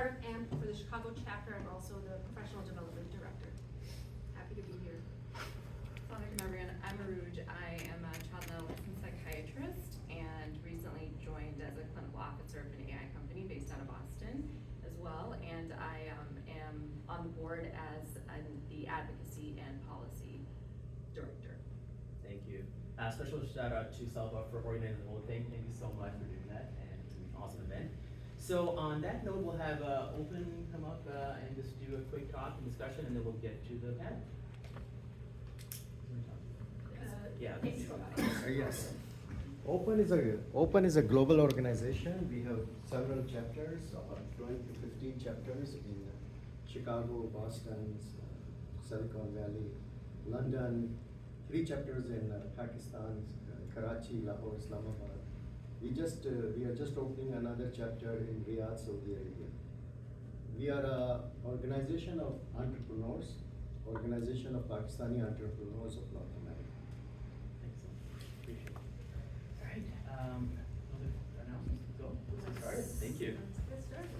chair, and for the Chicago chapter, I'm also the professional development director. Happy to be here. Assalamualaikum everyone, I'm Aruj. I am a child and adolescent psychiatrist and recently joined as a clinical officer of an AI company based out of Boston as well. And I am on the board as the advocacy and policy director. Thank you. Special shout out to Salva for organizing the whole thing. Thank you so much for doing that, and it's an awesome event. So on that note, we'll have Open come up and just do a quick talk and discussion, and then we'll get to the panel. Yeah. Yes. Open is a global organization. We have several chapters, about 20 to 15 chapters in Chicago, Boston, Silicon Valley, London, 3 chapters in Pakistan, Karachi, Lahore, Islamabad. We are just opening another chapter in Riyadh, Saudi Arabia. We are an organization of entrepreneurs, organization of Pakistani entrepreneurs of North America. Excellent. Appreciate it. All right. Other announcements to go? Let's get started. Thank you. Let's get started.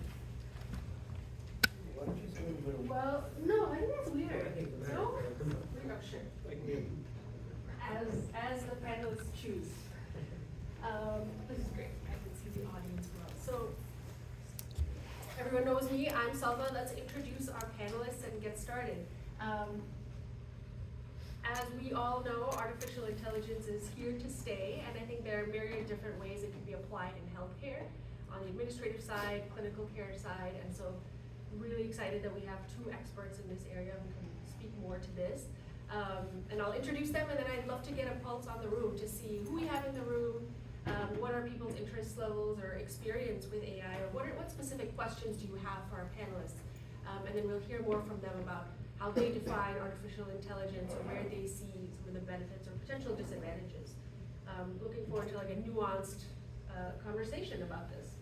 Why don't you say a little? Well, no, I think that's weird. No? Reduction. As the panelists choose. This is great. I can see the audience well. So, everyone knows me. I'm Salva. Let's introduce our panelists and get started. As we all know, artificial intelligence is here to stay, and I think there are myriad different ways it can be applied in healthcare, on the administrative side, clinical care side, and so really excited that we have 2 experts in this area who can speak more to this. And I'll introduce them, and then I'd love to get a pulse on the room to see who we have in the room, what are people's interest levels or experience with AI, or what specific questions do you have for our panelists? And then we'll hear more from them about how they define artificial intelligence or where they see some of the benefits or potential disadvantages. Looking forward to like a nuanced conversation about this.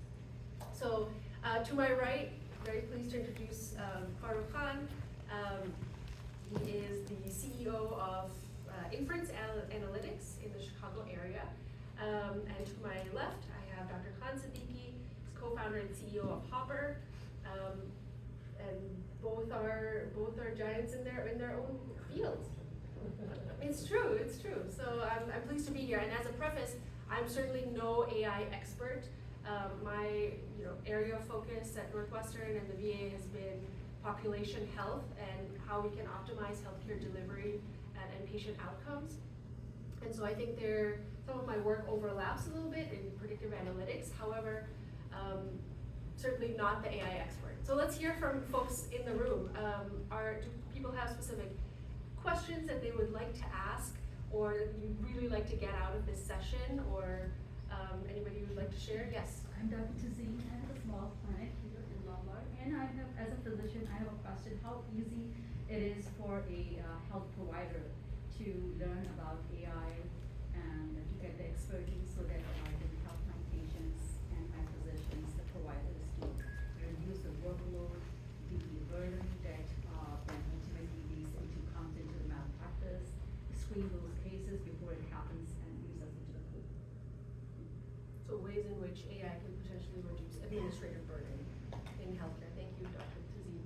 So to my right, very pleased to introduce Farooq Khan. He is the CEO of Inference Analytics in the Chicago area. And to my left, I have Dr. Khan Siddiqui. He's co-founder and CEO of Hopper. And both are giants in their own fields. It's true. So I'm pleased to be here. And as a preface, I'm certainly no AI expert. My area of focus at Northwestern and the VA has been population health and how we can optimize healthcare delivery and patient outcomes. And so I think some of my work overlaps a little bit in predictive analytics. However, certainly not the AI expert. So let's hear from folks in the room. Do people have specific questions that they would like to ask, or that you'd really like to get out of this session, or anybody who would like to share? Yes. I'm Dr. Tazeen. I have a small clinic here in Lombard, and as a physician, I have a question: how easy it is for a health provider to learn about AI and to get the expertise so that I can help my patients and my physicians, the providers, to reduce the workload, the burden that can ultimately lead into the malpractice, screen those cases before it happens, and use us into the loop. So ways in which AI can potentially reduce administrative burden in healthcare. Thank you, Dr. Tazeen.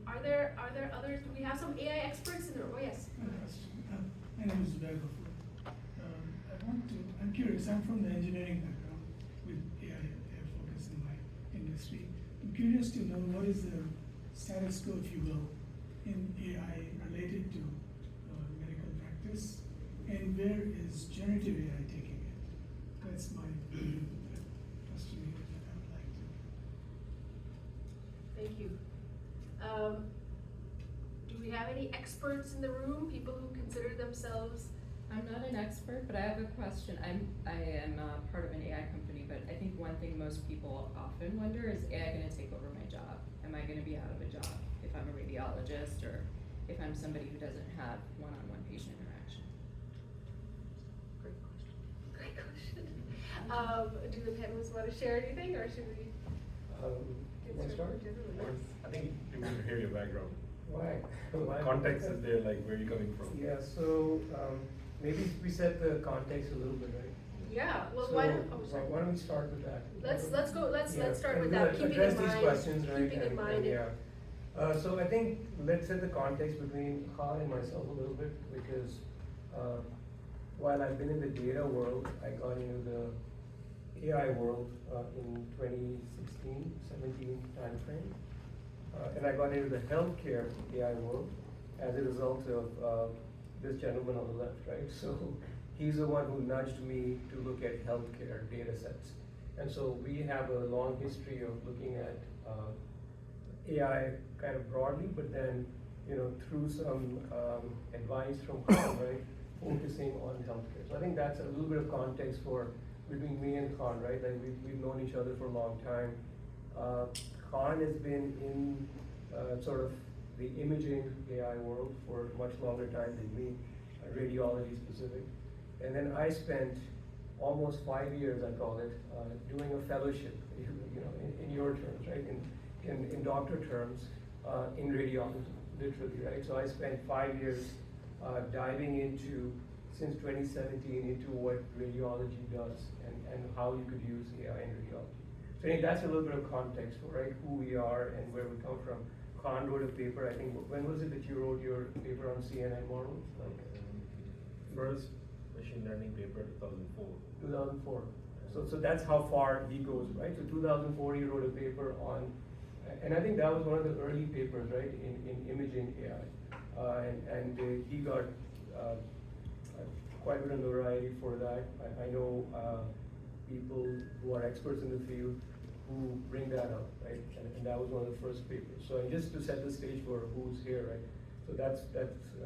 Are there others? Do we have some AI experts in the room? Oh, yes. My name is Zubair Ghafoor. I'm curious, I'm from the engineering background with AI focus in my industry. I'm curious to know what is the status quo, if you will, in AI related to medical practice, and where is generative AI taking it? That's my question that I would like to. Thank you. Do we have any experts in the room? People who consider themselves? I'm not an expert, but I have a question. I am part of an AI company, but I think one thing most people often wonder is AI going to take over my job? Am I going to be out of a job if I'm a radiologist or if I'm somebody who doesn't have one-on-one patient interaction? Great question. Do the panelists want to share anything, or should we? Want to start? I think people can hear your background. Why? The context is there, like where you're coming from. Yeah, so maybe we set the context a little bit, right? Yeah, well, So, why don't, oh, sorry. why don't we start with that? Let's go, let's Yeah, start and with we'll that, keeping address in these mind, questions, right, keeping in and- mind. and, yeah. So I think, let's set the context between Khan and myself a little bit, because, while I've been in the data world, I got into the AI world, in 2016, 17 timeframe. And I got into the healthcare AI world as a result of, this gentleman on the left, right? So he's the one who nudged me to look at healthcare data sets. And so we have a long history of looking at, AI kind of broadly, but then, through some advice from Khan, right, focusing on healthcare. So I think that's a little bit of context for between me and Khan, right? Like we've known each other for a long time. Khan has been in sort of the imaging AI world for a much longer time than me, radiology specific. And then I spent almost 5 years, I call it, doing a fellowship, in your terms, right? In doctor terms, in radiology, literally, right? So I spent 5 years diving into, since 2017, into what radiology does and how you could use AI in radiology. So I think that's a little bit of context for, right, who we are and where we come from. Khan wrote a paper, I think, when was it that you wrote your paper on CNN models? Like, First machine learning paper, 2004. 2004. So that's how far he goes, right? So 2004, he wrote a paper on, and I think that was one of the early papers, right, in imaging AI. And he got quite a bit of notoriety for that. I know people who are experts in the field who bring that up, right? And that was one of the first papers. So and just to set the stage for who's here, right? So that's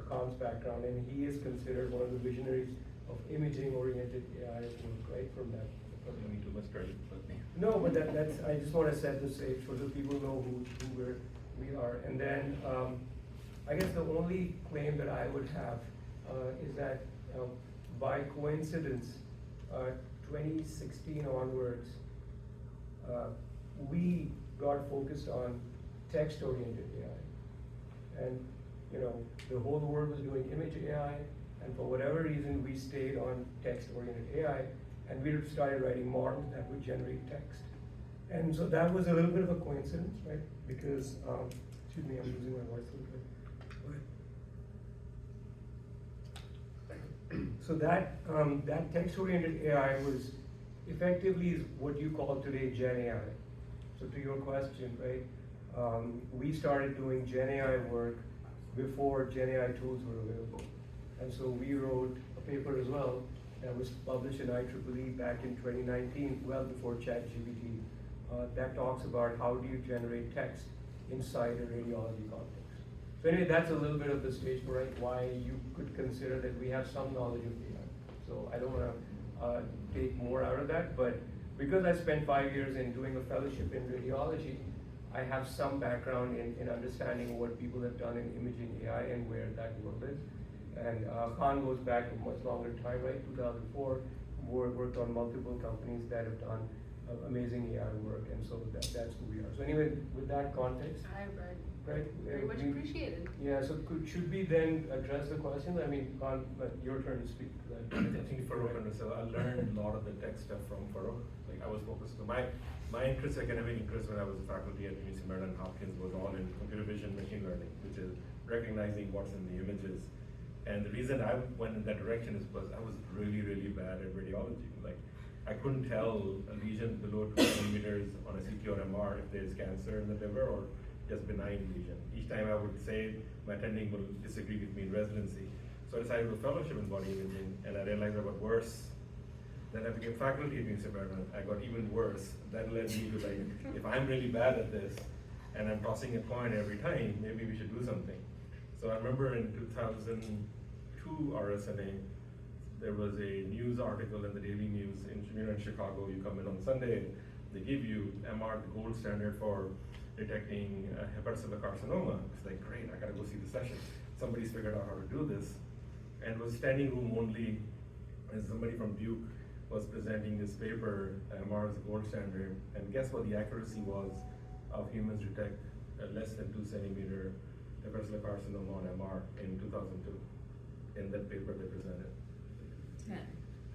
Khan's background, and he is considered one of the visionaries of imaging-oriented AI work, right, from that. Don't give me too much credit, but. No, but that's, I just want to set the stage so that people know who we are. And then, I guess the only claim that I would have is that by coincidence, 2016 onwards, we got focused on text-oriented AI. And, the whole world was doing image AI, and for whatever reason, we stayed on text-oriented AI, and we started writing models that would generate text. And so that was a little bit of a coincidence, right? Because, excuse me, I'm losing my voice a little bit. So that text-oriented AI was effectively is what you call today Gen AI. So to your question, right? We started doing Gen AI work before Gen AI tools were available. And so we wrote a paper as well that was published in IEEE back in 2019, well before ChatGPT, that talks about how do you generate text inside a radiology context. So anyway, that's a little bit of the stage for, right, why you could consider that we have some knowledge of AI. So I don't want to take more out of that, but because I spent 5 years in doing a fellowship in radiology, I have some background in understanding what people have done in imaging AI and where that world is. And Khan goes back a much longer time, right? 2004, worked on multiple companies that have done amazing AI work, and so that's who we are. So anyway, with that context, right? Very much appreciated. Yeah, so should we then address the questions? I mean, Khan, your turn to speak. I think Farouk understood. I learned a lot of the tech stuff from Farouk. Like I was focused on my interest, academic interest when I was a faculty at UC Maryland Hopkins was all in computer vision machine learning, which is recognizing what's in the images. And the reason I went in that direction is because I was really, really bad at radiology. Like I couldn't tell a lesion below 2 centimeters on a CT or MR if there's cancer in the liver or just benign lesion. Each time I would say my attending will disagree with me in residency. So I decided to do a fellowship in body imaging, and I realized I got worse. Then I became faculty at UC Maryland. I got even worse. That led me to like, if I'm really bad at this, and I'm tossing a coin every time, maybe we should do something. So I remember in 2002 RSNA, there was a news article in the Daily News in Chicago. You come in on Sunday, they give you MR, the gold standard for detecting hepatocellular carcinoma. It's like, great, I gotta go see the session. Somebody's figured out how to do this. And it was standing room only, and somebody from Duke was presenting this paper, MR is the gold standard, and guess what the accuracy was of humans detect less than 2 centimeter hepatocellular carcinoma on MR in 2002. In that paper they presented.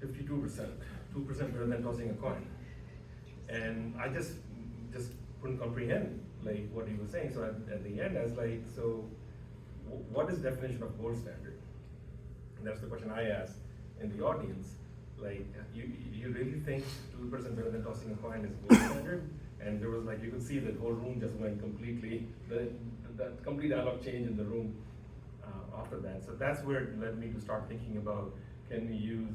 52%. 2% better than tossing a coin. And I just couldn't comprehend like what he was saying. So at the end, I was like, so what is definition of gold standard? And that's the question I asked in the audience. Like, you really think 2% better than tossing a coin is gold standard? And there was like, you could see the whole room just went completely, the complete dialogue change in the room after that. So that's where it led me to start thinking about, can we use,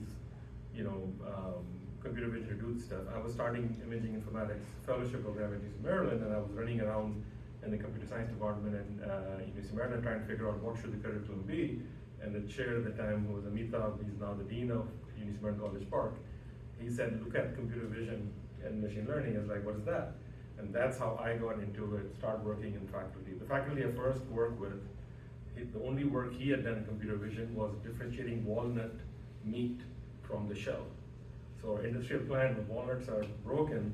computer vision to do stuff. I was starting imaging informatics fellowship program at UC Maryland, and I was running around in the computer science department at UC Maryland trying to figure out what should the curriculum be. And the chair at the time, who was Amitabh, he's now the dean of UC Maryland College Park, he said, look at computer vision and machine learning. I was like, what is that? And that's how I got into it, started working in faculty. The faculty I first worked with, the only work he had done in computer vision was differentiating walnut meat from the shell. So our industrial plant, the walnuts are broken,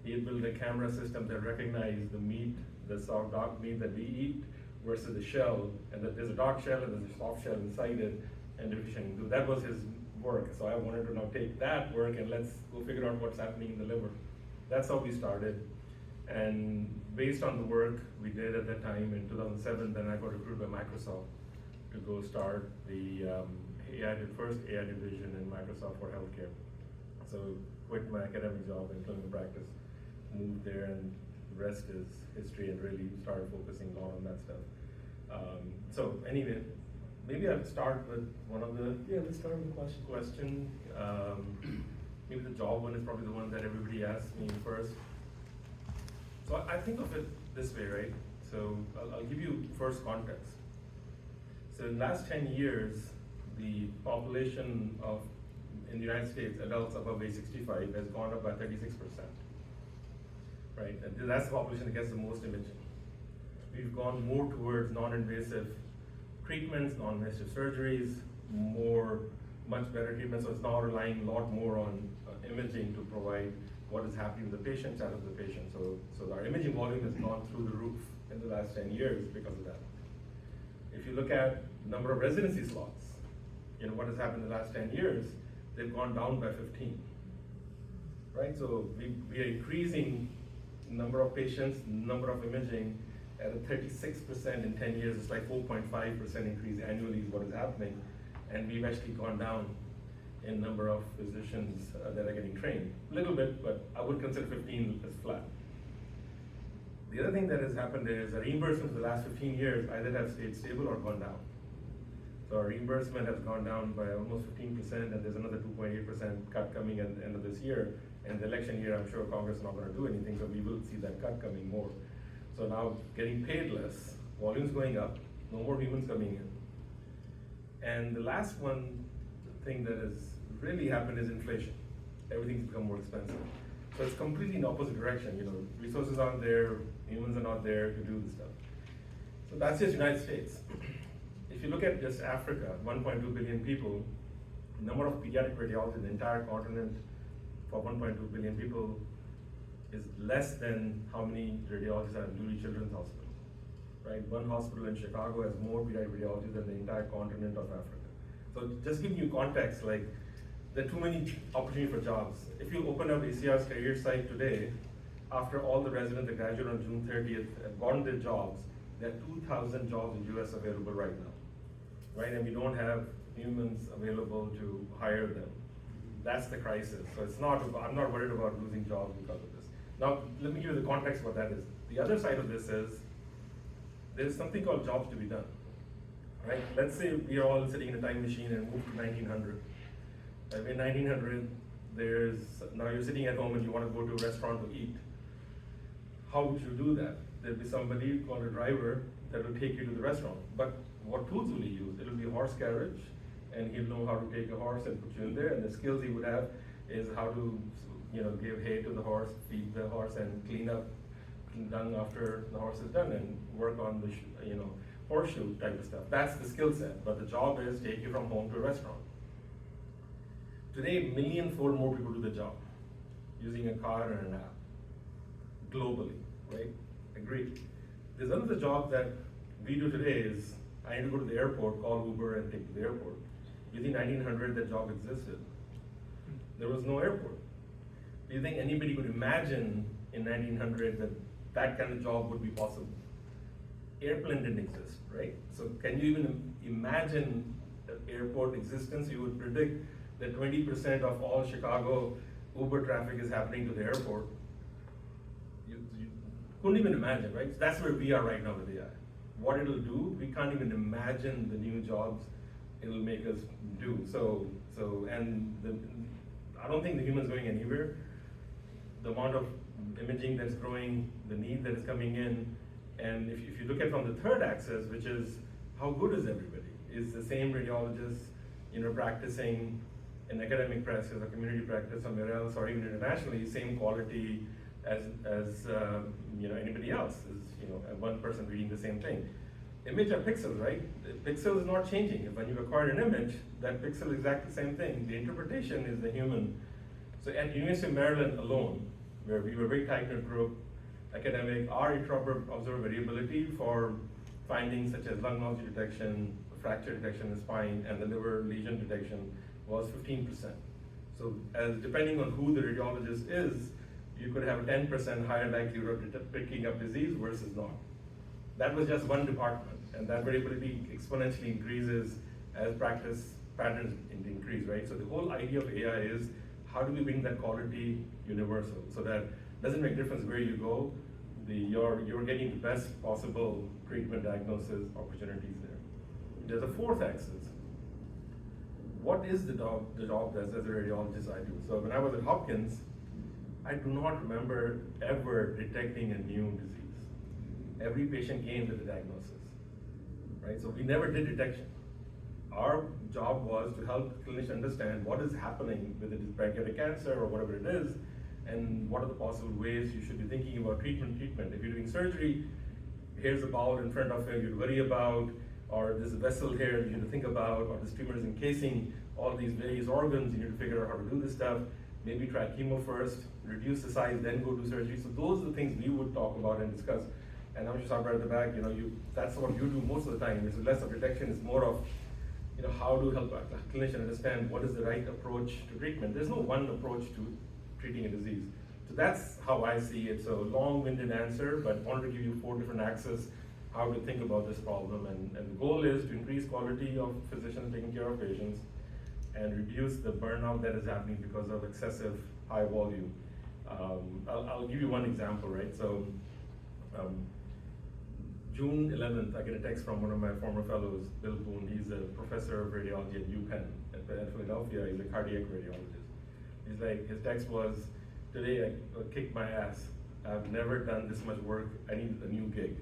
he had built a camera system that recognized the meat, the soft dark meat that we eat versus the shell, and that there's a dark shell and there's a soft shell inside it, and differentiating. That was his work. So I wanted to now take that work and let's go figure out what's happening in the liver. That's how we started. And based on the work we did at that time in 2007, then I got recruited by Microsoft to go start the first AI division in Microsoft for healthcare. So quit my academic job in clinical practice, moved there, and the rest is history, and really started focusing a lot on that stuff. So anyway, maybe I'll start with one of the, let's start with the question. Maybe the job one is probably the one that everybody asks me first. So I think of it this way, right? So I'll give you first context. So in the last 10 years, the population in the United States, adults above age 65 has gone up by 36%, right? And that's the population that gets the most imaging. We've gone more towards non-invasive treatments, non-invasive surgeries, much better treatments, so it's now relying a lot more on imaging to provide what is happening with the patient, status of the patient. So our imaging volume has gone through the roof in the last 10 years because of that. If you look at number of residency slots, what has happened in the last 10 years, they've gone down by 15, right? So we are increasing number of patients, number of imaging at a 36% in 10 years. It's like 4.5% increase annually is what is happening. And we've actually gone down in number of physicians that are getting trained. A little bit, but I would consider 15 as flat. The other thing that has happened is the reimbursement for the last 15 years either have stayed stable or gone down. So our reimbursement has gone down by almost 15%, and there's another 2.8% cut coming at the end of this year. And the election year, I'm sure Congress is not going to do anything, so we will see that cut coming more. So now getting paid less, volumes going up, no more humans coming in. And the last thing that has really happened is inflation. Everything's become more expensive. So it's completely in the opposite direction. Resources aren't there, humans are not there to do this stuff. So that's just United States. If you look at just Africa, 1.2 billion people, number of pediatric radiologists in the entire continent for 1.2 billion people is less than how many radiologists are in Lurie Children's Hospital, right? One hospital in Chicago has more pediatric radiologists than the entire continent of Africa. So just giving you context, like, there are too many opportunities for jobs. If you open up ACR's career site today, after all the residents that graduated on June 30th have gotten their jobs, there are 2,000 jobs in US available right now, right? And we don't have humans available to hire them. That's the crisis. So I'm not worried about losing jobs because of this. Now, let me give you the context of what that is. The other side of this is, there's something called jobs to be done, right? Let's say we are all sitting in a time machine and move to 1900. In 1900, now you're sitting at home and you want to go to a restaurant to eat. How would you do that? There'll be somebody called a driver that will take you to the restaurant. But what tools will he use? It'll be a horse carriage, and he'll know how to take a horse and put you in there. And the skills he would have is how to, give hay to the horse, feed the horse, and clean up dung after the horse is done, and work on the horseshoe type of stuff. That's the skill set. But the job is take you from home to a restaurant. Today, 1 million more people do the job using a car and an app globally, right? Agreed. There's another job that we do today is, I need to go to the airport, call Uber and take to the airport. Using 1900, that job existed. There was no airport. Do you think anybody could imagine in 1900 that that kind of job would be possible? Airplane didn't exist, right? So can you even imagine airport existence? You would predict that 20% of all Chicago Uber traffic is happening to the airport. You couldn't even imagine, right? So that's where we are right now with AI. What it'll do, we can't even imagine the new jobs it'll make us do. I don't think the human's going anywhere. The amount of imaging that's growing, the need that is coming in, and if you look at from the third axis, which is how good is everybody? Is the same radiologist, practicing in academic practice or community practice somewhere else, or even internationally, same quality as anybody else? Is one person reading the same thing? Image are pixels, right? The pixel is not changing. When you acquire an image, that pixel is exactly the same thing. The interpretation is the human. So at University of Maryland alone, where we were a very tight-knit group, academic, our intraobserver variability for findings such as lung nodular detection, fracture detection in the spine, and the liver lesion detection was 15%. So depending on who the radiologist is, you could have a 10% higher likelihood of picking up disease versus not. That was just one department, and that variability exponentially increases as practice patterns increase, right? So the whole idea of AI is, how do we bring that quality universal, so that it doesn't make a difference where you go, you're getting the best possible treatment diagnosis opportunities there. There's a fourth axis. What is the job as a radiologist I do? So when I was at Hopkins, I do not remember ever detecting a new disease. Every patient came with a diagnosis, right? So we never did detection. Our job was to help clinicians understand what is happening with the pancreatic cancer or whatever it is, and what are the possible ways you should be thinking about treatment. If you're doing surgery, here's a bowel in front of you you'd worry about, or there's a vessel here you need to think about, or this tumor is encasing all these various organs, you need to figure out how to do this stuff. Maybe try chemo first, reduce the size, then go do surgery. So those are the things we would talk about and discuss. And I'm just right at the back, that's what you do most of the time. It's less of detection, it's more of how to help a clinician understand what is the right approach to treatment. There's no one approach to treating a disease. So that's how I see it. So long-winded answer, but wanted to give you 4 different axes, how to think about this problem. And the goal is to increase quality of physicians taking care of patients and reduce the burnout that is happening because of excessive high volume. I'll give you one example, right? So June 11th, I get a text from one of my former fellows, Bill Boone. He's a professor of radiology at UPenn at Philadelphia. He's a cardiac radiologist. He's like, his text was, today I kicked my ass. I've never done this much work. I need a new gig.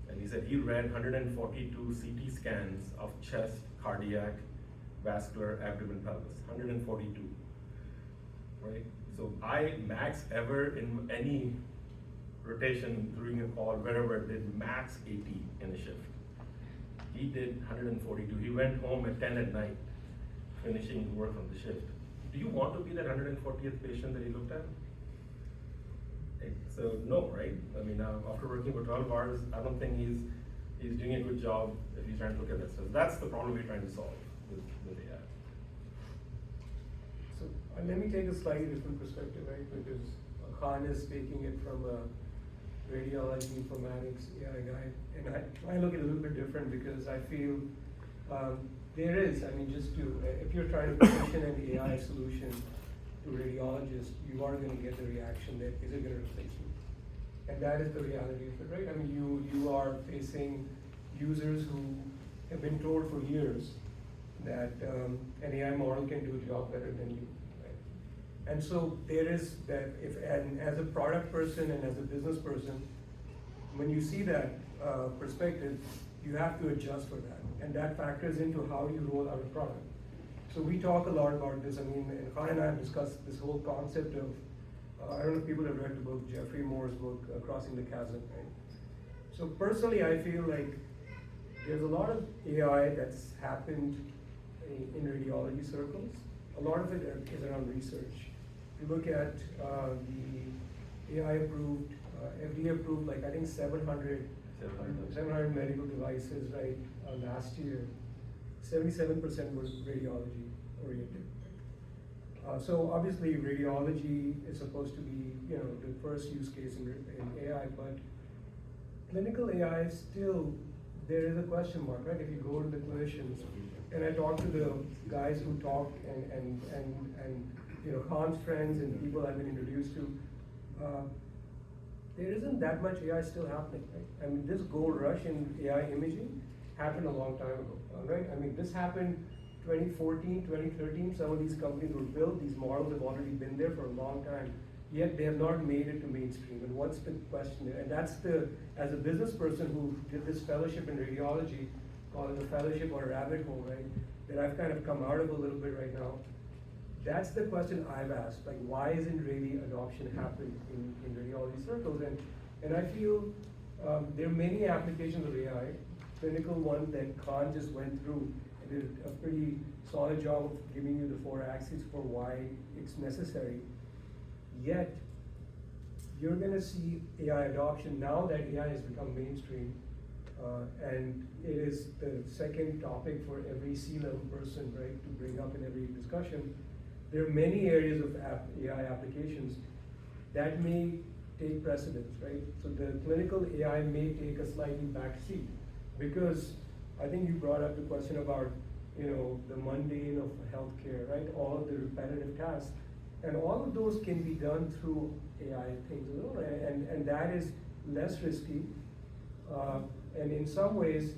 And he said he ran 142 CT scans of chest, cardiac, vascular, abdomen, pelvis. 142, right? So I max ever in any rotation during a call, wherever, did max 80 in a shift. He did 142. He went home at 10 at night, finishing work on the shift. Do you want to be that 140th patient that he looked at? So no, right? I mean, after working for 12 hours, I don't think he's doing a good job if he's trying to look at that stuff. That's the problem we're trying to solve with AI. So let me take a slightly different perspective, right? Because Khan is taking it from a radiology informatics AI guy, and I look at it a little bit different because I feel there is, if you're trying to position an AI solution to radiologists, you are going to get the reaction that, is it going to replace me? And that is the reality of it, right? I mean, you are facing users who have been told for years that an AI model can do a job better than you, right? And so there is that, and as a product person and as a business person, when you see that perspective, you have to adjust for that. And that factors into how you roll out a product. So we talk a lot about this. I mean, and Khan and I have discussed this whole concept of, I don't know if people have read the book, Jeffrey Moore's book, Crossing the Chasm, right? So personally, I feel like there's a lot of AI that's happened in radiology circles. A lot of it is around research. If you look at the AI approved, FDA approved, like I think 700 medical devices, right, last year. 77% was radiology oriented. So obviously radiology is supposed to be, you know, the first use case in AI, but clinical AI still, there is a question mark, right? If you go to the clinicians, and I talk to the guys who talk and you know, Khan's friends and people I've been introduced to, there isn't that much AI still happening, right? I mean, this gold rush in AI imaging happened a long time ago, right? I mean, this happened 2014, 2013, some of these companies were built, these models have already been there for a long time, yet they have not made it to mainstream. And what's the question there? And that's the, as a business person who did this fellowship in radiology, called it a fellowship or a rabbit hole, right, that I've kind of come out of a little bit right now, that's the question I've asked, like why isn't really adoption happening in radiology circles? And I feel there are many applications of AI, clinical one that Khan just went through and did a pretty solid job of giving you the 4 axes for why it's necessary. Yet, you're gonna see AI adoption now that AI has become mainstream, and it is the second topic for every C-level person, right, to bring up in every discussion. There are many areas of AI applications that may take precedence, right? So the clinical AI may take a slightly back seat because I think you brought up the question about, you know, the mundane of healthcare, right? All of the repetitive tasks. And all of those can be done through AI things, you know, and that is less risky. And in some ways,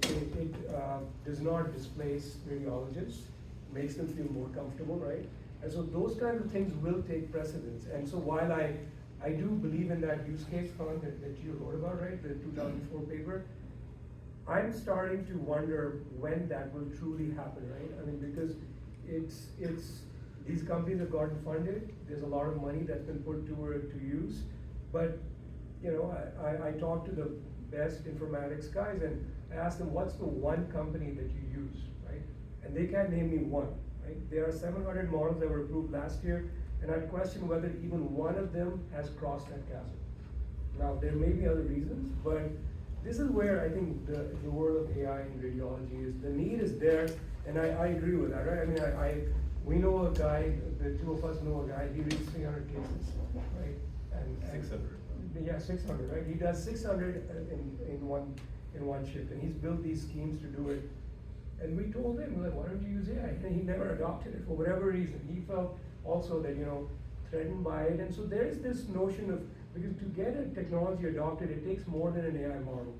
it does not displace radiologists, makes them feel more comfortable, right? And so those kinds of things will take precedence. And so while I do believe in that use case, Khan, that you wrote about, right, the 2004 paper, I'm starting to wonder when that will truly happen, right? I mean, because it's these companies have gotten funded, there's a lot of money that's been put to use, but, you know, I talked to the best informatics guys and I asked them, what's the one company that you use, right? And they can't name me one, right? There are 700 models that were approved last year, and I question whether even one of them has crossed that chasm. Now, there may be other reasons, but this is where I think the world of AI in radiology is, the need is there, and I agree with that, right? I mean, we know a guy, the two of us know a guy, he reads 300 cases, right? And 600. Yeah, 600, right? He does 600 in one shift, and he's built these schemes to do it. And we told him, like, why don't you use AI? And he never adopted it for whatever reason. He felt also that, you know, threatened by it. And so there is this notion of, because to get a technology adopted, it takes more than an AI model.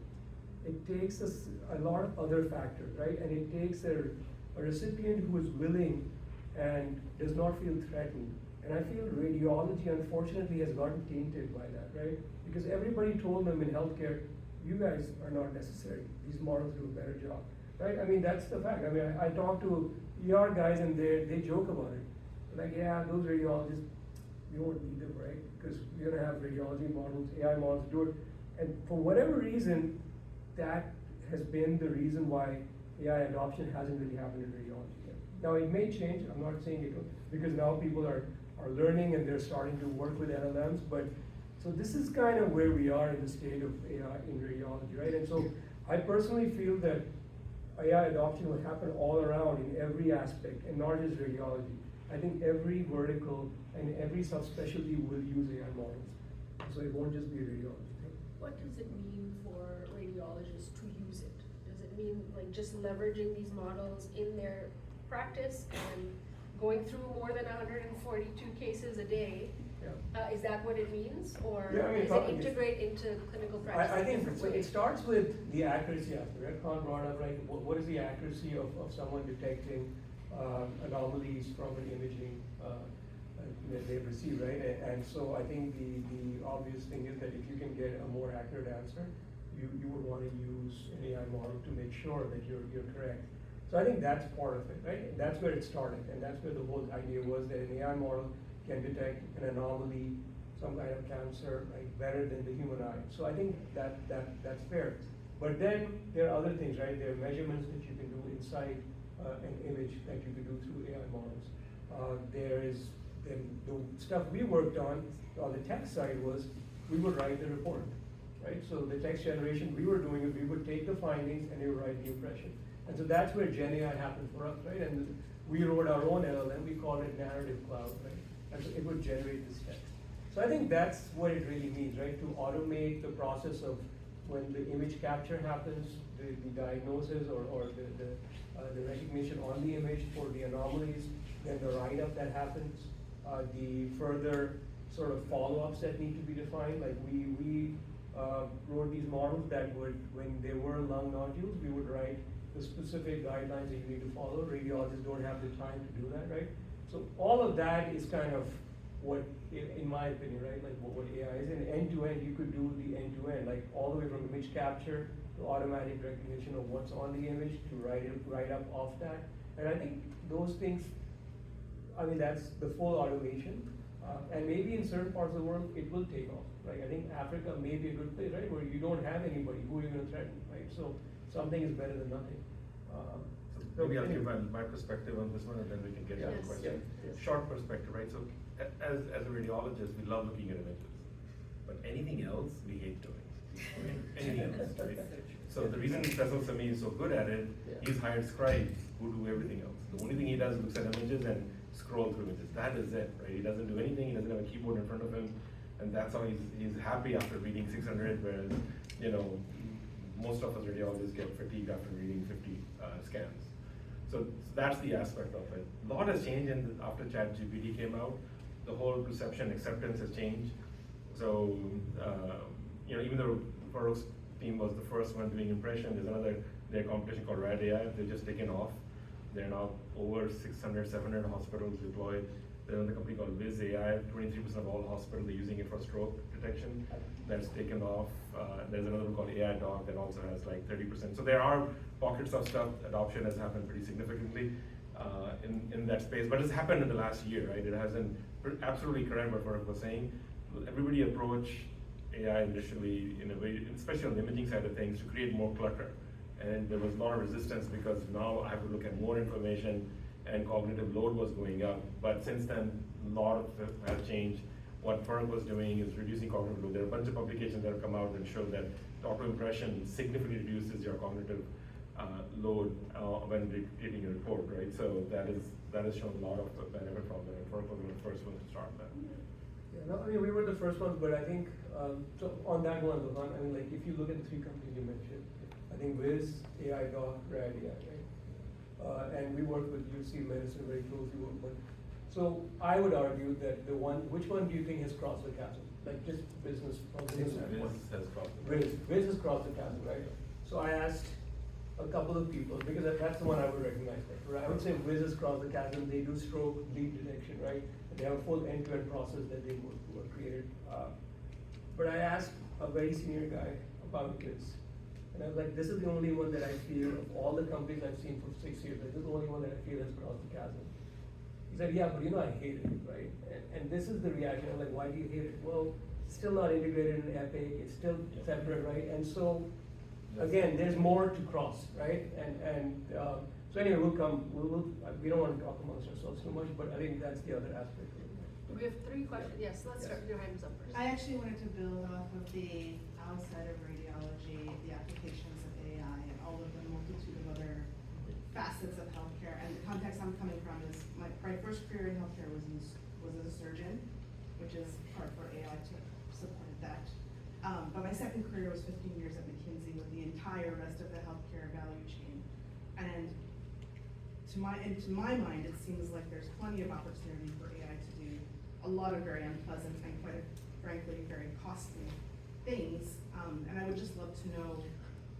It takes a lot of other factors, right? And it takes a recipient who is willing and does not feel threatened. And I feel radiology, unfortunately, has gotten tainted by that, right? Because everybody told them in healthcare, you guys are not necessary. These models do a better job, right? I mean, that's the fact. I mean, I talk to ER guys and they joke about it. Like, yeah, those radiologists, you won't need them, right? Because you're gonna have radiology models, AI models do it. And for whatever reason, that has been the reason why AI adoption hasn't really happened in radiology yet. Now, it may change, I'm not saying it will, because now people are learning and they're starting to work with LLMs, but so this is kind of where we are in the state of AI in radiology, right? And so I personally feel that AI adoption will happen all around in every aspect, and not just radiology. I think every vertical and every subspecialty will use AI models. So it won't just be radiology. What does it mean for radiologists to use it? Does it mean like just leveraging these models in their practice and going through more than 142 cases a day? Yeah. Is that what it means, or Yeah, I mean, is it integrate into clinical practice? I in think different it ways? starts with the accuracy aspect, right? Khan brought up, right, what is the accuracy of someone detecting anomalies from an imaging that they've received, right? And so I think the obvious thing is that if you can get a more accurate answer, you would want to use an AI model to make sure that you're correct. So I think that's part of it, right? That's where it started, and that's where the whole idea was that an AI model can detect an anomaly, some kind of cancer, right, better than the human eye. So I think that's fair. But then there are other things, right? There are measurements that you can do inside an image that you can do through AI models. The stuff we worked on the tech side was we would write the report, right? So the text generation we were doing it, we would take the findings and we would write the impression. And so that's where Gen AI happened for us, right? And we wrote our own LLM, we called it Narrative Cloud, right? And so it would generate this text. So I think that's what it really means, right? To automate the process of when the image capture happens, the diagnosis or the recognition on the image for the anomalies, then the write-up that happens, the further sort of follow-ups that need to be defined. Like we wrote these models that would, when there were lung nodules, we would write the specific guidelines that you need to follow. Radiologists don't have the time to do that, right? So all of that is kind of what, in my opinion, right, like what AI is. And end-to-end, you could do the end-to-end, like all the way from image capture to automatic recognition of what's on the image to write up off that. And I think those things, I mean, that's the full automation. And maybe in certain parts of the world, it will take off. Right? I think Africa may be a good place, right, where you don't have anybody who you're going to threaten, right? So something is better than nothing. So maybe I'll give my perspective on this one, and then we can get to the Yes. question. Yes. Short perspective, right? So as a radiologist, we love looking at images, but anything else we hate doing. Anything else, right? So the reason Cecil Sami is so good at it, he's hired scribes who do everything else. The only thing he does is looks at images and scroll through images. That is it, right? He doesn't do anything. He doesn't have a keyboard in front of him, and that's how he's happy after reading 600. Whereas, you know, most of us radiologists get fatigued after reading 50 scans. So that's the aspect of it. A lot has changed after ChatGPT came out. The whole perception acceptance has changed. So, you know, even though Farouk's team was the first one doing impression, there's their competition called Rad AI. They've just taken off. They're now over 600, 700 hospitals deployed. There's another company called Viz AI. 23% of all hospitals are using it for stroke detection. That's taken off. There's another one called AI Doc that also has like 30%. So there are pockets of stuff. Adoption has happened pretty significantly in that space, but it's happened in the last year, right? It hasn't, absolutely correct what Farouk was saying. Everybody approached AI initially in a way, especially on the imaging side of things, to create more clutter. And there was a lot of resistance because now I have to look at more information and cognitive load was going up. But since then, a lot of it has changed. What Farouk was doing is reducing cognitive load. There are a bunch of publications that have come out and show that auto impression significantly reduces your cognitive load when creating a report, right? So that has shown a lot of benefit from that. And Farouk was one of the first ones to start that. Yeah, no, I mean, we were the first ones, but I think, so on that one, Lohan, I mean, like, if you look at the three companies you mentioned, I think Viz, AI Doc, Rad AI, right? And we work with UC Medicine very closely. So I would argue that which one do you think has crossed the chasm? Like just business, from business standpoint. Viz has crossed the chasm. Viz has crossed the chasm, right? So I asked a couple of people, because that's the one I would recognize. Right? I would say Viz has crossed the chasm. They do stroke lead detection, right? They have a full end-to-end process that they were created. But I asked a very senior guy about Viz. And I was like, this is the only one that I feel, of all the companies I've seen for 6 years, like, this is the only one that I feel has crossed the chasm. He said, yeah, but you know, I hate it, right? And this is the reaction. I'm like, why do you hate it? Well, it's still not integrated in Epic. It's still separate, right? And so, again, there's more to cross, right? So anyway, we don't want to talk amongst ourselves too much, but I think that's the other aspect. We have 3 questions. Yes, let's start. Your hand is up first. I actually wanted to build off of the outside of radiology, the applications of AI, and all of the multitude of other facets of healthcare. And the context I'm coming from is my first career in healthcare was as a surgeon, which is hard for AI to support that. But my second career was 15 years at McKinsey with the entire rest of the healthcare value chain. And to my mind, it seems like there's plenty of opportunity for AI to do a lot of very unpleasant and quite frankly very costly things. And I would just love to know,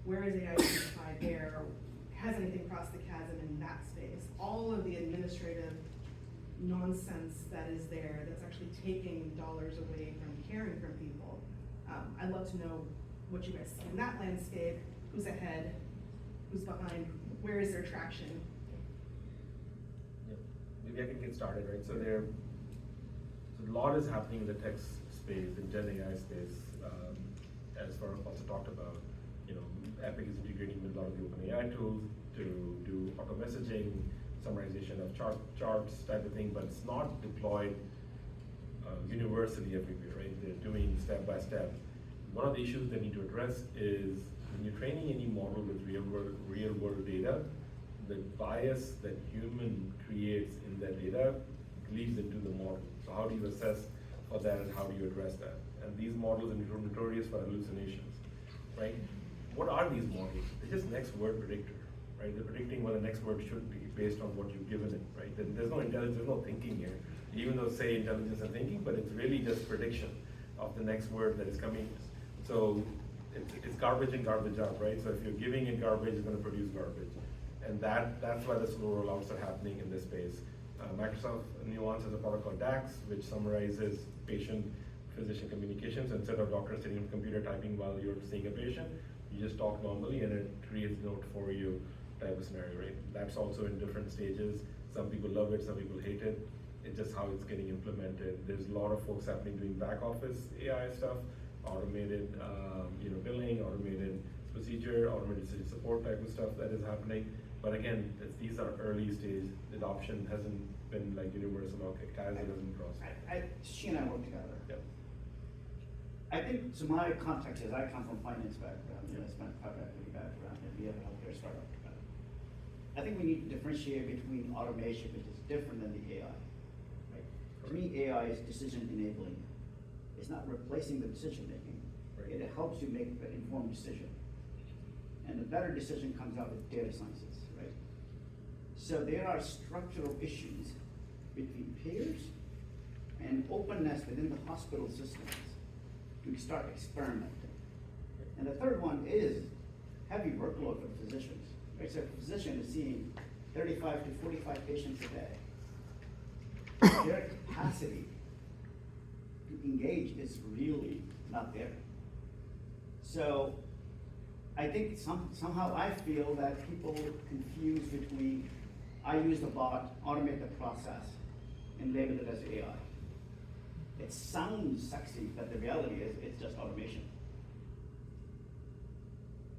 where is AI being applied there? Or has anything crossed the chasm in that space? All of the administrative nonsense that is there that's actually taking dollars away from caring for people. I'd love to know what you guys see in that landscape. Who's ahead? Who's behind? Where is there traction? Yep. Maybe I can get started, right? So a lot is happening in the text space, in Gen AI space, as Farouk also talked about. You know, Epic is integrating with a lot of the OpenAI tools to do auto messaging, summarization of charts type of thing, but it's not deployed universally everywhere, right? They're doing step by step. One of the issues they need to address is when you're training any model with real world data, the bias that human creates in their data leads into the model. So how do you assess for that and how do you address that? And these models are notorious for hallucinations, right? What are these models? They're just next word predictor, right? They're predicting what the next word should be based on what you've given it, right? There's no intelligence, there's no thinking here, even though say intelligence and thinking, but it's really just prediction of the next word that is coming. So it's garbage in, garbage out, right? So if you're giving it garbage, it's gonna produce garbage. And that's why the slow rollouts are happening in this space. Microsoft Nuance has a product called DAX, which summarizes patient-physician communications. Instead of doctor sitting on the computer typing while you're seeing a patient, you just talk normally and it creates a note for you type of scenario, right? That's also in different stages. Some people love it, some people hate it. It's just how it's getting implemented. There's a lot of folks happening doing back office AI stuff, automated billing, automated procedure, automated decision support type of stuff that is happening. But again, these are early stage. Adoption hasn't been like universal. Okay, Kaiser doesn't cross. She and I work together. Yep. I think, so my context is, I come from finance background, I spent private equity background, and we have a healthcare startup together. I think we need to differentiate between automation, which is different than the AI, right? To me, AI is decision enabling. It's not replacing the decision making. Right. It helps you make an informed decision. And the better decision comes out with data sciences, right? So there are structural issues between payers and openness within the hospital systems to start experimenting. And the third one is heavy workload for physicians, right? So a physician is seeing 35 to 45 patients a day. Their capacity to engage is really not there. So I think somehow I feel that people confuse between, I use the bot, automate the process, and label it as AI. It sounds sexy, but the reality is it's just automation.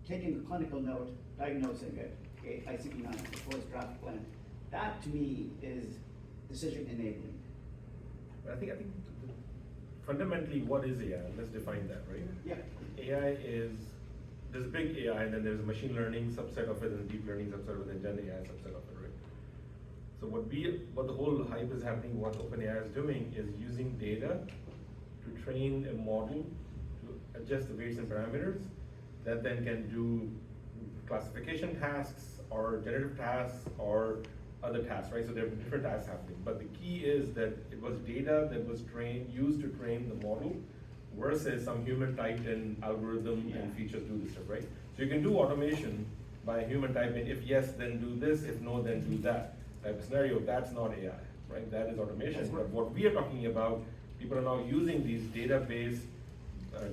Taking the clinical note, diagnosing it, ICD-9, proposed draft plan, that to me is decision enabling. But I think fundamentally, what is AI? Let's define that, right? Yeah. AI is, there's a big AI and then there's a machine learning subset of it and a deep learning subset of it and Gen AI subset of it, right? So what the whole hype is happening, what OpenAI is doing is using data to train a model to adjust the weights and parameters that then can do classification tasks or generative tasks or other tasks, right? So there are different tasks happening. But the key is that it was data that was used to train the model versus some human typed in algorithm and features do this stuff, right? So you can do automation by human typing, if yes, then do this, if no, then do that type of scenario. That's not AI, right? That is automation. But what we are talking about, people are now using these database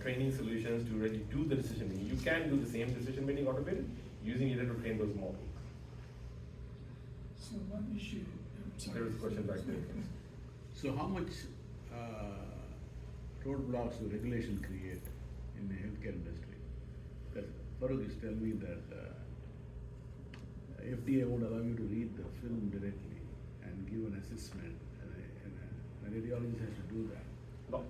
training solutions to really do the decision making. You can do the same decision making automated using data to train those models. So one issue, sorry. There was a question back there. So how much roadblocks will regulation create in the healthcare industry? Because Farooq is telling me that FDA won't allow you to read the film directly and give an assessment, and a radiologist has to do that.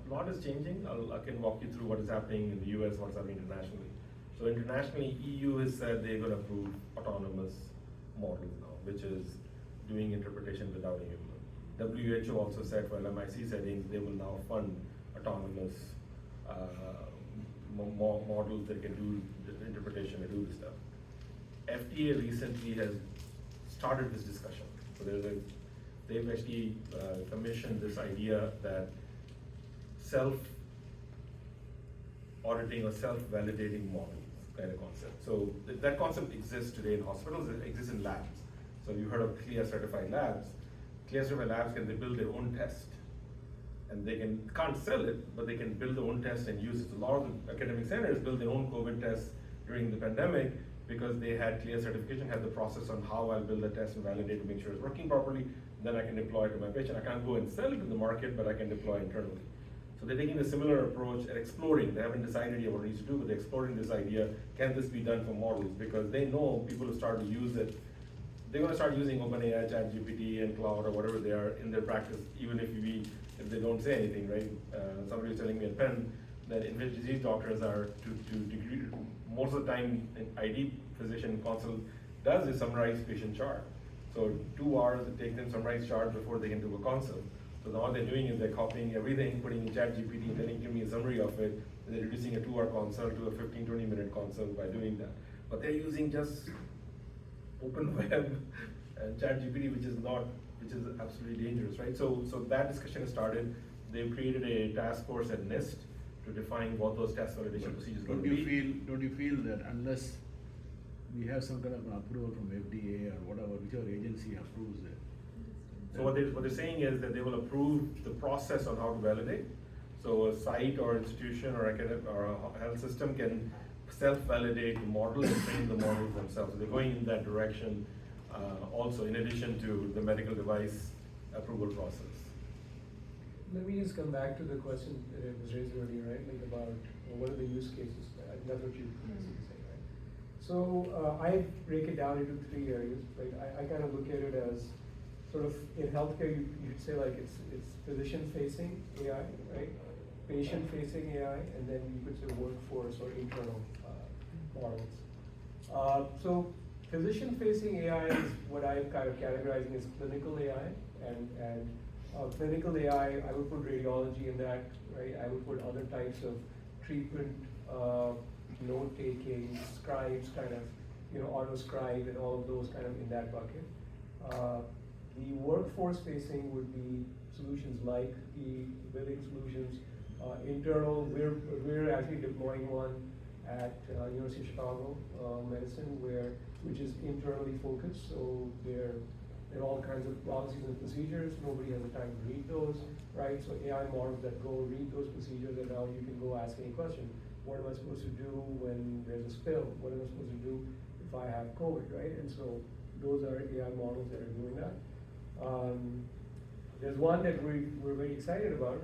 Lot is changing. I can walk you through what is happening in the US, what's happening internationally. So internationally, EU has said they're going to approve autonomous models now, which is doing interpretation without a human. WHO also said for LMIC settings, they will now fund autonomous models that can do the interpretation and do this stuff. FDA recently has started this discussion. So they've actually commissioned this idea that self-auditing or self-validating models kind of concept. So that concept exists today in hospitals, it exists in labs. So you heard of CLIA certified labs. CLIA certified labs can build their own test. And they can't sell it, but they can build their own test and use it. A lot of the academic centers built their own COVID tests during the pandemic because they had CLIA certification, had the process on how I'll build a test and validate to make sure it's working properly. Then I can deploy it to my patient. I can't go and sell it to the market, but I can deploy internally. So they're taking a similar approach and exploring. They haven't decided yet what it needs to do, but they're exploring this idea. Can this be done for models? Because they know people will start to use it. They're going to start using OpenAI, ChatGPT, and Cloud or whatever they are in their practice, even if they don't say anything, right? Somebody was telling me at Penn that infectious disease doctors are to degree most of the time an ID physician consult does is summarize patient chart. So 2 hours it takes them to summarize chart before they can do a consult. So now what they're doing is they're copying everything, putting in ChatGPT, and then give me a summary of it, and they're reducing a 2-hour consult to a 15-20 minute consult by doing that. But they're using just open web and ChatGPT, which is absolutely dangerous, right? So that discussion has started. They've created a task force at NIST to define what those test validation procedures are going to be. Don't you feel that unless we have some kind of an approval from FDA or whatever, whichever agency approves it? So what they're saying is that they will approve the process on how to validate. So a site or institution or academic or a health system can self-validate the model and train the models themselves. So they're going in that direction also, in addition to the medical device approval process. Let me just come back to the question that was raised earlier, right? Like about what are the use cases? I think that's what you basically say, right? So I break it down into 3 areas. Like I kind of look at it as sort of in healthcare, you'd say like it's physician-facing AI, right? Patient-facing AI, and then you could say workforce or internal models. So physician-facing AI is what I'm kind of categorizing as clinical AI, and clinical AI, I would put radiology in that, right? I would put other types of treatment, note-taking, scribes, kind of, auto-scribe and all of those kind of in that bucket. The workforce-facing would be solutions like the billing solutions. Internal, we're actually deploying one at University of Chicago Medicine, which is internally focused. So there are all kinds of policies and procedures. Nobody has the time to read those, right? So AI models that go read those procedures, and now you can go ask any question. What am I supposed to do when there's a spill? What am I supposed to do if I have COVID, right? And so those are AI models that are doing that. There's one that we're very excited about,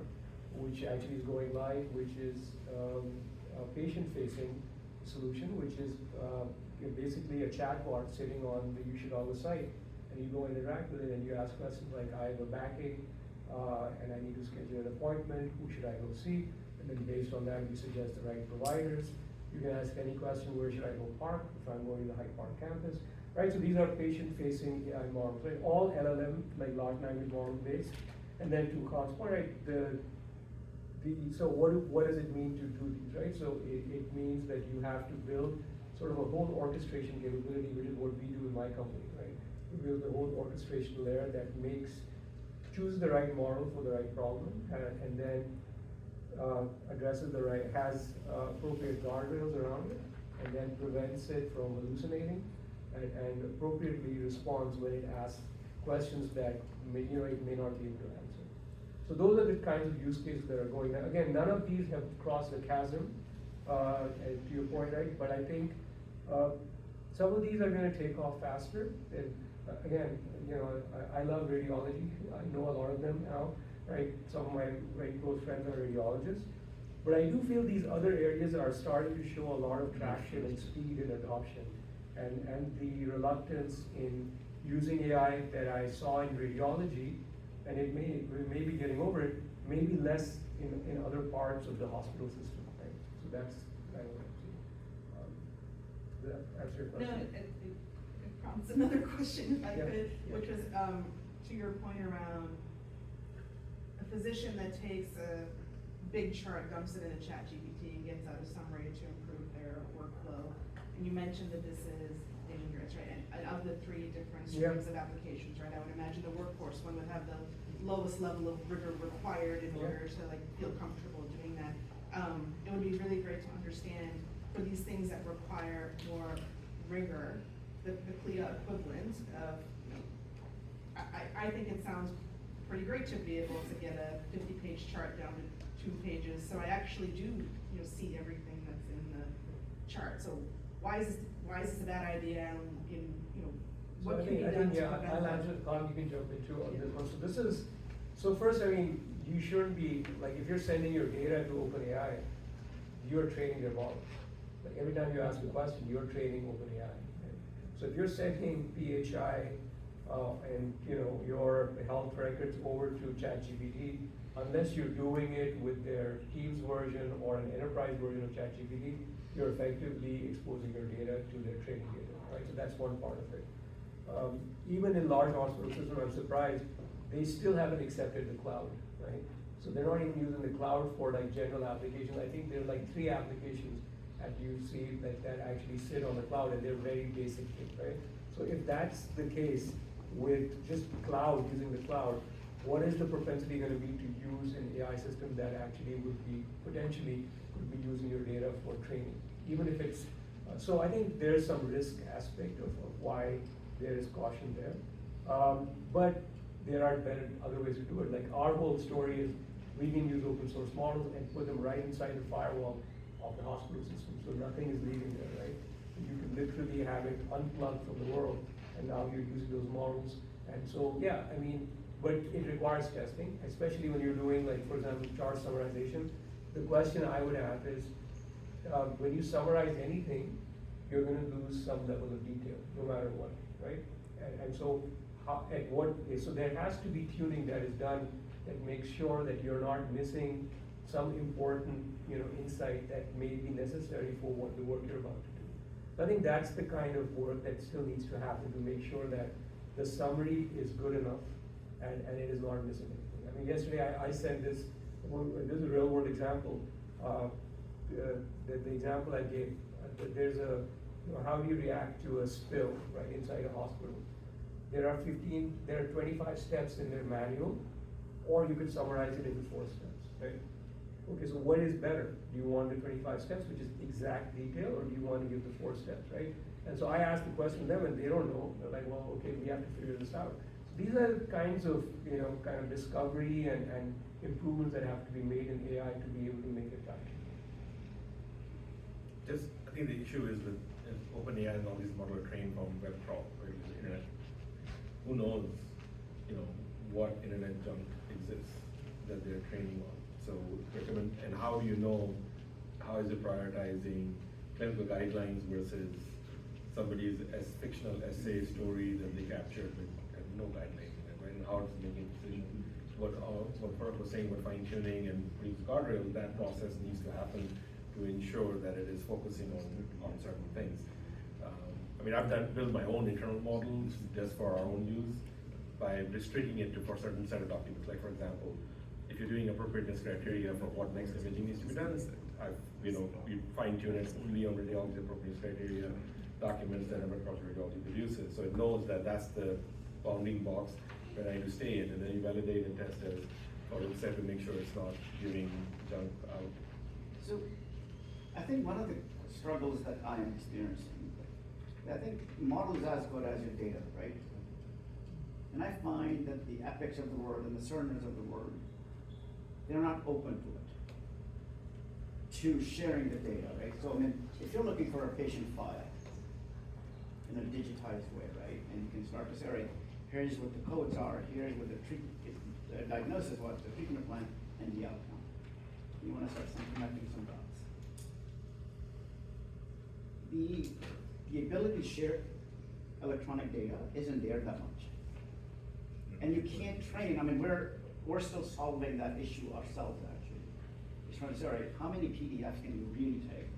which actually is going live, which is a patient-facing solution, which is basically a chatbot sitting on the U Chicago site, and you go and interact with it, and you ask questions like, I have a backache, and I need to schedule an appointment, who should I go see? And then based on that, you suggest the right providers. You can ask any question, where should I go park if I'm going to the Hyde Park campus? Right, so these are patient-facing AI models, right? All LLM, like large language model based. And then to Khan's point, right, so what does it mean to do these, right? So it means that you have to build sort of a whole orchestration capability, which is what we do in my company, right? We build the whole orchestration layer that chooses the right model for the right problem, and then has appropriate guardrails around it, and then prevents it from hallucinating, and appropriately responds when it asks questions that it may not be able to answer. So those are the kinds of use cases that are going on. Again, none of these have crossed the chasm, to your point, right? But I think some of these are going to take off faster. And again, I love radiology. I know a lot of them now, right? Some of my very close friends are radiologists. But I do feel these other areas are starting to show a lot of traction and speed and adoption. And the reluctance in using AI that I saw in radiology, and we may be getting over it, maybe less in other parts of the hospital system, right? So that's kind of what I'm seeing. Does that answer your question? No, it prompts another question, if I could, which was to your point around a physician that takes a big chart, dumps it in a ChatGPT, and gets out a summary to improve their workflow. And you mentioned that this is dangerous, right? And of the 3 different streams of applications, right? I would imagine the workforce one would have the lowest level of rigor required in order to feel comfortable doing that. It would be really great to understand for these things that require more rigor, the CLIA equivalent of, I think it sounds pretty great to be able to get a 50-page chart down to 2 pages, so I actually do, see everything that's in the chart. So why is this a bad idea? And what can be done to prevent that? I'll answer. Khan, you can jump into on this one. So first, you shouldn't be if you're sending your data to OpenAI, you're training their model. Like every time you ask a question, you're training OpenAI. Right? So if you're sending PHI and your health records over to ChatGPT, unless you're doing it with their Teams version or an enterprise version of ChatGPT, you're effectively exposing your data to their training data, right? So that's one part of it. Even in large hospital systems, I'm surprised, they still haven't accepted the cloud, right? So they're not even using the cloud for like general applications. I think there are like 3 applications at UC that actually sit on the cloud, and they're very basic things, right? So if that's the case with just cloud, using the cloud, what is the propensity gonna be to use an AI system that actually would be, potentially, could be using your data for training? Even if it's, so I think there's some risk aspect of why there is caution there. But there are better, other ways to do it. Like our whole story is we can use open source models and put them right inside the firewall of the hospital system, so nothing is leaving there, right? You can literally have it unplugged from the world, and now you're using those models. And so, yeah, I mean, but it requires testing, especially when you're doing, like, for example, chart summarization. The question I would have is, when you summarize anything, you're gonna lose some level of detail, no matter what, right? And so, so there has to be tuning that is done that makes sure that you're not missing some important, insight that may be necessary for what the work you're about to do. So I think that's the kind of work that still needs to happen to make sure that the summary is good enough and it is not missing anything. I mean, yesterday I sent this is a real world example. The example I gave, there's how do you react to a spill, right, inside a hospital? There are 25 steps in their manual, or you could summarize it into 4 steps, right? Okay, so what is better? Do you want the 25 steps, which is exact detail, or do you want to give the 4 steps, right? And so I asked the question to them, and they don't know. They're like, well, okay, we have to figure this out. So these are the kinds of, kind of discovery and improvements that have to be made in AI to be able to make it happen. I think the issue is with OpenAI and all these models are trained from web crawl, right, the internet. Who knows, what internet junk exists that they're training on. So and how do you know, how is it prioritizing clinical guidelines versus somebody's fictional essay story that they captured with no guidelines, right? And how it's making decisions. What Parag was saying about fine tuning and putting guardrails, that process needs to happen to ensure that it is focusing on certain things. I've built my own internal models just for our own use by restricting it for certain set of documents. Like, for example, if you're doing appropriateness criteria for what next imaging needs to be done, we fine tune it only on radiology appropriateness criteria documents that Red Cross Radiology produces. So it knows that that's the bounding box where I need to stay in, and then you validate and test it, or it's set to make sure it's not giving junk out. So, I think one of the struggles that I am experiencing, I think model is as good as your data, right? And I find that the Epics of the world and the Cerners of the world, they're not open to it, to sharing the data, right? So, if you're looking for a patient file in a digitized way, right? And you can start to say, all right, here's what the codes are, here's what the diagnosis was, the treatment plan, and the outcome. You want to start connecting some dots. The ability to share electronic data isn't there that much. And you can't train, we're still solving that issue ourselves, actually. It's trying to say, all right, how many PDFs can you really take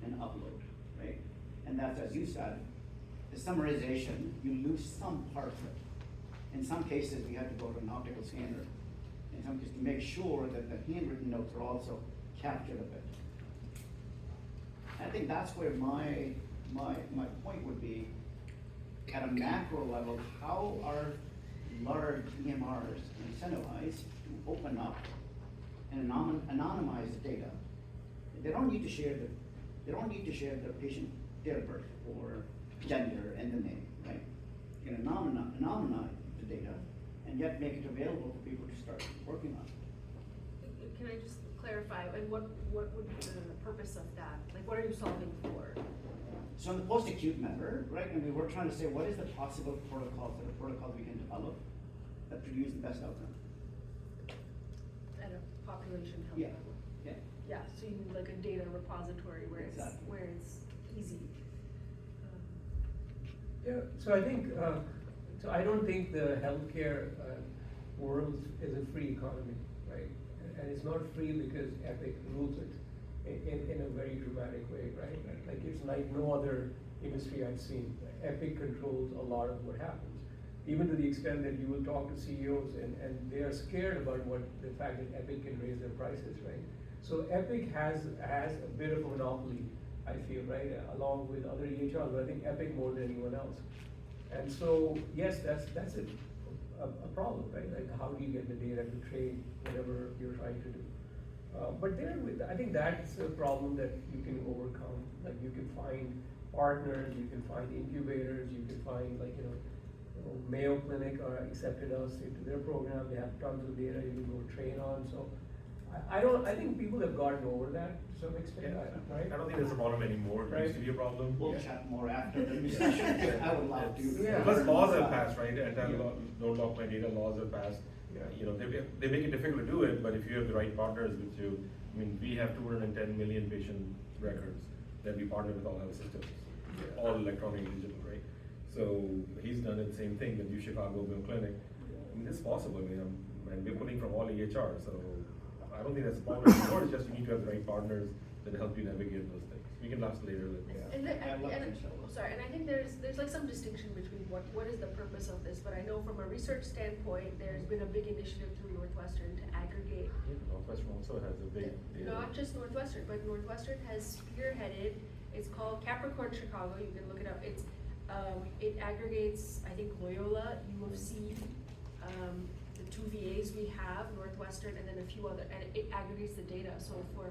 and upload, right? And that's, as you said, the summarization, you lose some part of it. In some cases, we had to go to an optical scanner, in some cases, to make sure that the handwritten notes are also captured a bit. I think that's where my point would be, at a macro level, how are large EMRs incentivized to open up and anonymize the data? They don't need to share the patient date of birth or gender and the name, right? You can anonymize the data and yet make it available for people to start working on it. Can I just clarify, and what would be the purpose of that? Like, what are you solving for? So in the post-acute matter, right, we're trying to say, what is the possible protocols we can develop that produce the best outcome? At a population health Yeah. level? Yeah. Yeah, so you need like a data repository where Exactly. it's easy. Yeah, so I think, so I don't think the healthcare world is a free economy, right? And it's not free because Epic rules it. in a very dramatic way, right? Like it's like no other industry I've seen. Epic controls a lot of what happens. Even to the extent that you will talk to CEOs and they are scared about the fact that Epic can raise their prices, right? So Epic has a bit of a monopoly, I feel, right, along with other EHRs, but I think Epic more than anyone else. And so, yes, that's a problem, right? Like how do you get the data to train whatever you're trying to do? But I think that's a problem that you can overcome. Like you can find partners, you can find incubators, you can find like, Mayo Clinic accepted us into their program. They have tons of data you can go train on. So I think people have gotten over that to some extent, right? I don't think that's a problem anymore. It used to be a problem. We'll chat more after the discussion, but I would love to. Yeah. Plus laws have passed, right? Don't lock my data laws have passed. Yeah. They make it difficult to do it, but if you have the right partners with you, I mean, we have 210 million patient records that we partner with all our systems, all electronic and digital, right? So he's done the same thing with UChicago Mayo Clinic. I mean, it's possible. I mean, and we're pulling from all EHR, so I don't think that's a problem anymore. It's just you need to have the right partners that help you navigate those things. We can last later with And, I love and, the show. sorry, and I think there's like some distinction between what is the purpose of this, but I know from a research standpoint, there's been a big initiative through Northwestern to aggregate. Northwestern also has a big data. Not just Northwestern, but Northwestern has spearheaded, it's called Capricorn Chicago, you can look it up, it aggregates, I think Loyola, U of C, the two VAs we have, Northwestern, and then a few other, and it aggregates the data, so for